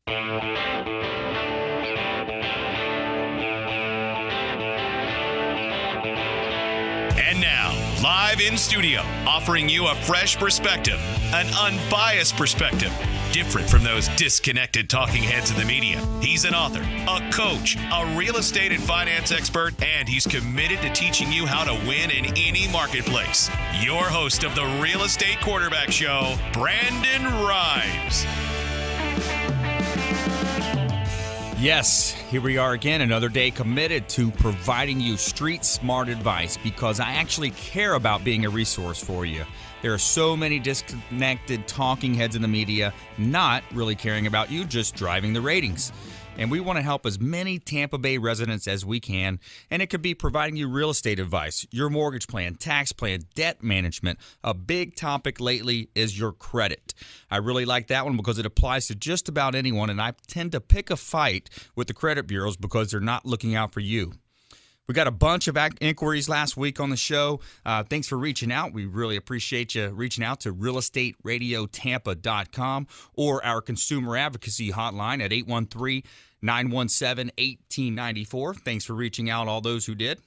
And now, live in studio, offering you a fresh perspective, an unbiased perspective, different from those disconnected talking heads in the media. He's an author, a coach, a real estate and finance expert, and he's committed to teaching you how to win in any marketplace. Your host of the Real Estate Quarterback Show, Brandon Rhymes. Yes, here we are again, another day committed to providing you street smart advice because I actually care about being a resource for you. There are so many disconnected talking heads in the media not really caring about you, just driving the ratings. And we want to help as many Tampa Bay residents as we can, and it could be providing you real estate advice, your mortgage plan, tax plan, debt management. A big topic lately is your credit. I really like that one because it applies to just about anyone, and I tend to pick a fight with the credit bureaus because they're not looking out for you. We got a bunch of inquiries last week on the show. Thanks for reaching out. We really appreciate you reaching out to realestateradiotampa.com or our consumer advocacy hotline at 813-917-1894. Thanks for reaching out, all those who did.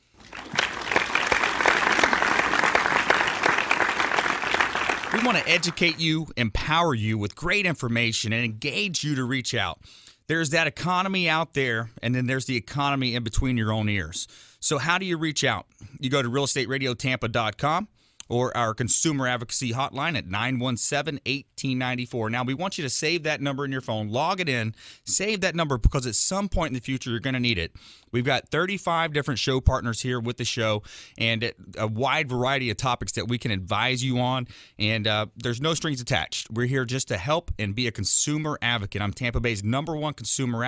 We want to educate you, empower you with great information, and engage you to reach out. There's that economy out there, and then there's the economy in between your own ears. So how do you reach out? You go to realestateradiotampa.com or our consumer advocacy hotline at 917-1894. Now, we want you to save that number in your phone, log it in, save that number because at some point in the future, you're going to need it. We've got 35 different show partners here with the show and a wide variety of topics that we can advise you on, and there's no strings attached. We're here just to help and be a consumer advocate. I'm Tampa Bay's #1 consumer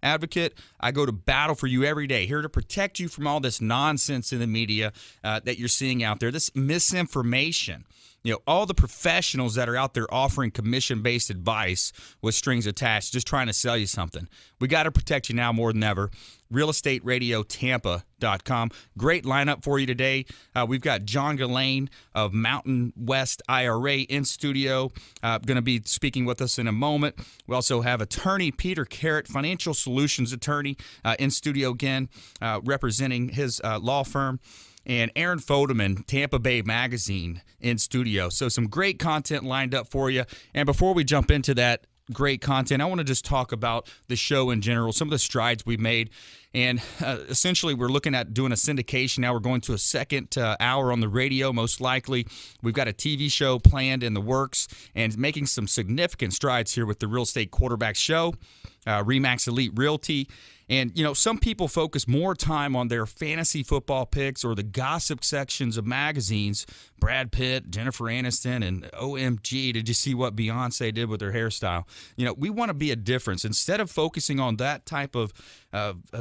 advocate. I go to battle for you every day, here to protect you from all this nonsense in the media that you're seeing out there, this misinformation. You know, all the professionals that are out there offering commission-based advice with strings attached, just trying to sell you something. We got to protect you now more than ever. realestateradiotampa.com. Great lineup for you today. We've got John Gillane of Mountain West IRA in studio, going to be speaking with us in a moment. We also have attorney Peter Carrot, financial solutions attorney, in studio again, representing his law firm. And Aaron Fodeman, Tampa Bay Magazine, in studio. So some great content lined up for you. And before we jump into that great content, I want to just talk about the show in general, some of the strides we've made. And essentially, we're looking at doing a syndication. Now we're going to a second hour on the radio, most likely. We've got a TV show planned in the works and making some significant strides here with the Real Estate Quarterback Show, RE/MAX Elite Realty. And, you know, some people focus more time on their fantasy football picks or the gossip sections of magazines. Brad Pitt, Jennifer Aniston, and OMG, did you see what Beyonce did with her hairstyle? You know, we want to be a difference. Instead of focusing on that type of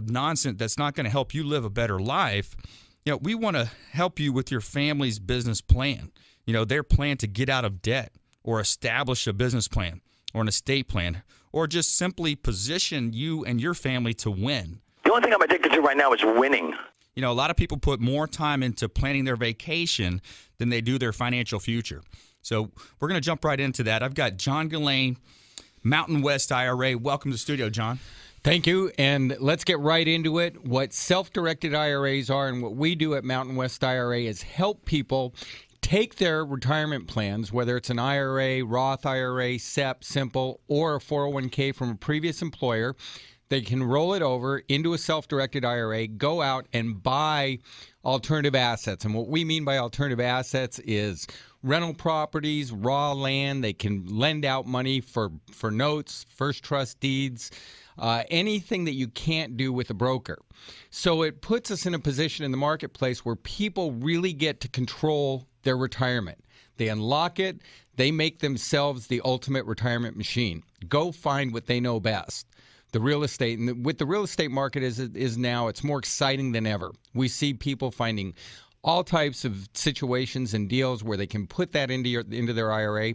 nonsense that's not going to help you live a better life, you know, we want to help you with your family's business plan. You know, their plan to get out of debt or establish a business plan or an estate plan, or just simply position you and your family to win. The only thing I'm addicted to right now is winning. You know, a lot of people put more time into planning their vacation than they do their financial future. So we're going to jump right into that. I've got John Gillane, Mountain West IRA. Welcome to the studio, John. Thank you, and let's get right into it. What self-directed IRAs are and what we do at Mountain West IRA is help people take their retirement plans, whether it's an IRA, Roth IRA, SEP, Simple, or a 401k from a previous employer. They can roll it over into a self-directed IRA, go out and buy alternative assets. And what we mean by alternative assets is rental properties, raw land. They can lend out money for notes, first trust deeds, anything that you can't do with a broker. So it puts us in a position in the marketplace where people really get to control their retirement. They unlock it. They make themselves the ultimate retirement machine. Go find what they know best. The real estate, and with the real estate market as it is now, it's more exciting than ever. We see people finding all types of situations and deals where they can put that into their IRA.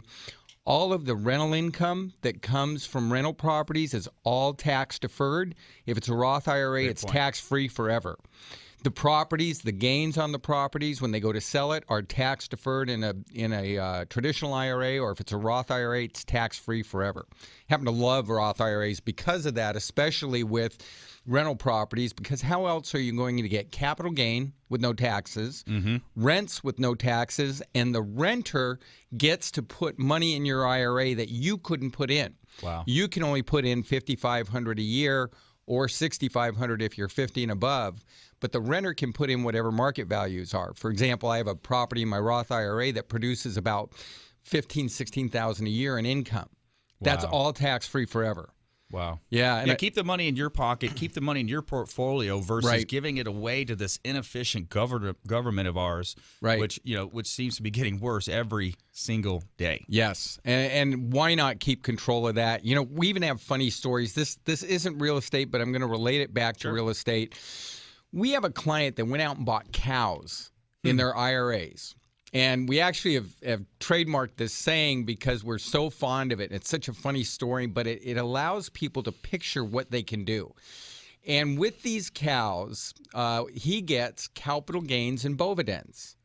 All of the rental income that comes from rental properties is all tax deferred. If it's a Roth IRA, it's tax free forever. The properties, the gains on the properties when they go to sell it are tax deferred in a traditional IRA, or if it's a Roth IRA, it's tax free forever. Happen to love Roth IRAs because of that, especially with rental properties, because how else are you going to get capital gain with no taxes, rents with no taxes, and the renter gets to put money in your IRA that you couldn't put in. Wow. You can only put in $5,500 a year or $6,500 if you're 50 and above, but the renter can put in whatever market values are. For example, I have a property in my Roth IRA that produces about $15,000, $16,000 a year in income. That's all tax-free forever. Wow. Yeah. And keep the money in your pocket, keep the money in your portfolio versus giving it away to this inefficient government of ours, which seems to be getting worse every single day. Yes. And why not keep control of that? We even have funny stories. This isn't real estate, but I'm going to relate it back to real estate. We have a client that went out and bought cows in their IRAs. And we actually have trademarked this saying because we're so fond of it. It's such a funny story, but it allows people to picture what they can do. And with these cows, he gets capital gains and bovidends.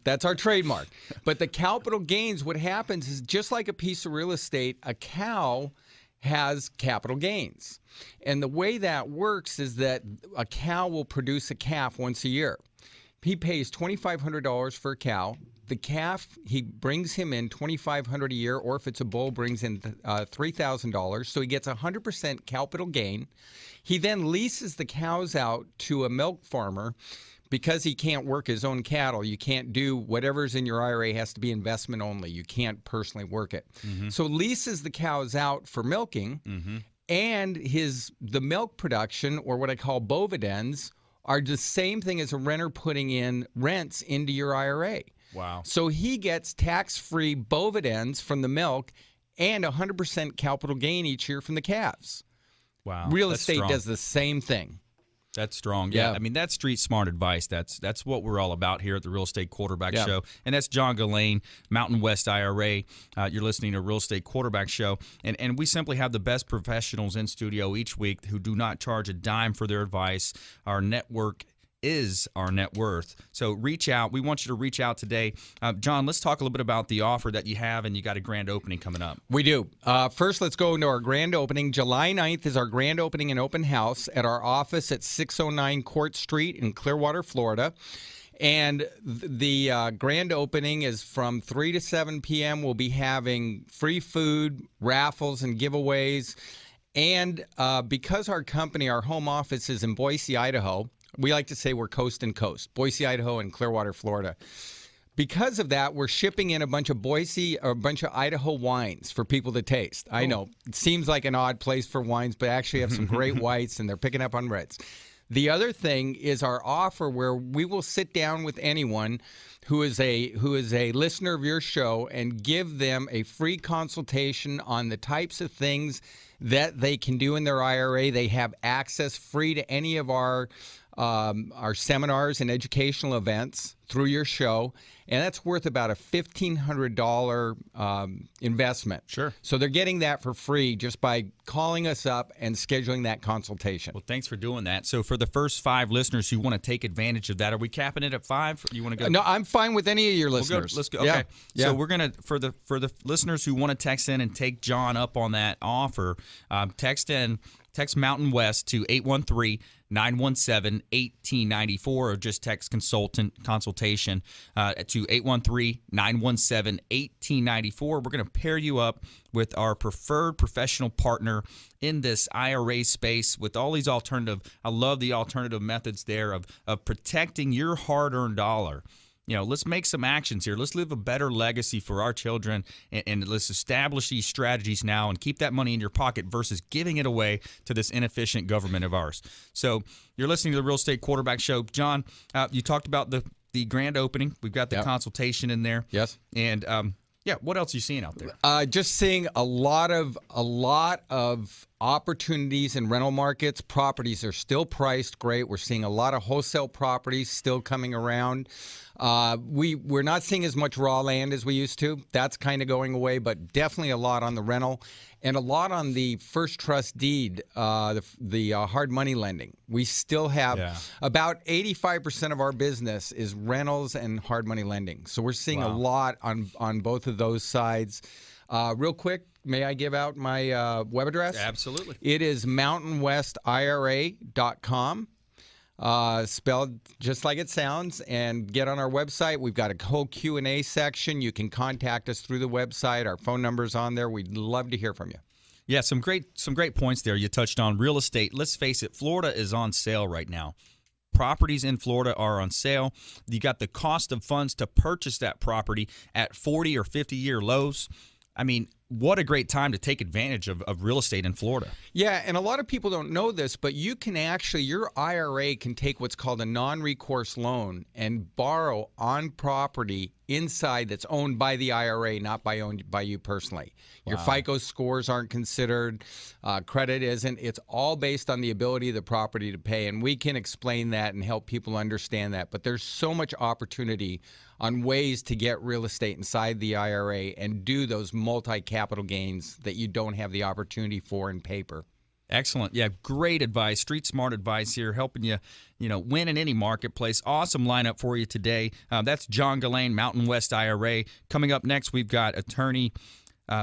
That's our trademark. But the capital gains, what happens is just like a piece of real estate, a cow has capital gains. And the way that works is that a cow will produce a calf once a year. He pays $2,500 for a cow. The calf, he brings him in $2,500 a year, or if it's a bull, brings in $3,000. So he gets 100% capital gain. He then leases the cows out to a milk farmer. Because he can't work his own cattle, you can't do whatever's in your IRA has to be investment only. You can't personally work it. So leases the cows out for milking, and the milk production, or what I call bovidends, are the same thing as a renter putting in rents into your IRA. Wow. So he gets tax-free bovidends from the milk and 100% capital gain each year from the calves. Wow. Real estate does the same thing. That's strong. Yeah. I mean, that's street smart advice. That's what we're all about here at the Real Estate Quarterback Show. And that's John Gillane, Mountain West IRA. You're listening to Real Estate Quarterback Show. And we simply have the best professionals in studio each week who do not charge a dime for their advice. Our network is our net worth. So reach out. We want you to reach out today. John, let's talk a little bit about the offer that you have, and you got a grand opening coming up. We do. First, let's go into our grand opening. July 9th is our grand opening and open house at our office at 609 Court Street in Clearwater, Florida. And the grand opening is from 3 to 7 p.m. We'll be having free food, raffles, and giveaways. And because our company, our home office is in Boise, Idaho, we like to say we're coast and coast, Boise, Idaho, and Clearwater, Florida. Because of that, we're shipping in a bunch of Idaho wines for people to taste. I know it seems like an odd place for wines, but actually have some great whites, and they're picking up on reds. The other thing is our offer where we will sit down with anyone who is a listener of your show and give them a free consultation on the types of things that they can do in their IRA. They have access free to any of our seminars and educational events through your show, and that's worth about a $1,500 investment. Sure. So they're getting that for free just by calling us up and scheduling that consultation. Well, thanks for doing that. So for the first 5 listeners who want to take advantage of that, are we capping it at 5? You want to go? No, I'm fine with any of your listeners. Let's go. Okay. Yeah. So we're gonna for the listeners who want to text in and take John up on that offer, text Mountain West to 813-917-1894, or just text consultation to 813-917-1894. We're going to pair you up with our preferred professional partner in this IRA space with all these alternative. I love the alternative methods there of protecting your hard-earned dollar. Let's make some actions here. Let's live a better legacy for our children, and let's establish these strategies now and keep that money in your pocket versus giving it away to this inefficient government of ours. So you're listening to the Real Estate Quarterback Show. John, you talked about the grand opening. We've got the consultation in there. Yes. And what else are you seeing out there? Just seeing a lot of opportunities in rental markets. Properties are still priced great. We're seeing a lot of wholesale properties still coming around. We're not seeing as much raw land as we used to. That's kind of going away, but definitely a lot on the rental and a lot on the first trust deed, the hard money lending. We still have about 85% of our business is rentals and hard money lending. So we're seeing a lot on both of those sides. Real quick, may I give out my web address? Absolutely. It is mountainwestira.com. Spelled just like it sounds, and get on our website. We've got a whole Q&A section. You can contact us through the website. Our phone number's on there. We'd love to hear from you. Yeah, some great points there. You touched on real estate. Let's face it, Florida is on sale right now. Properties in Florida are on sale. You got the cost of funds to purchase that property at 40 or 50-year lows. I mean, what a great time to take advantage of real estate in Florida. Yeah, and a lot of people don't know this, but you can actually, your IRA can take what's called a non-recourse loan and borrow on property inside that's owned by the IRA, not owned by you personally. Your FICO scores aren't considered, credit isn't. It's all based on the ability of the property to pay, and we can explain that and help people understand that. But there's so much opportunity on ways to get real estate inside the IRA and do those multi-capital gains that you don't have the opportunity for in paper. Excellent. Yeah, great advice. Street smart advice here, helping you, win in any marketplace. Awesome lineup for you today. That's John Gillane, Mountain West IRA. Coming up next, we've got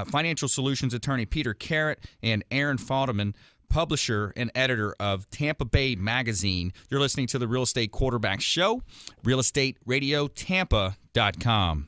financial solutions attorney Peter Carrot and Aaron Faldeman, publisher and editor of Tampa Bay Magazine. You're listening to the Real Estate Quarterback Show, realestateradiotampa.com.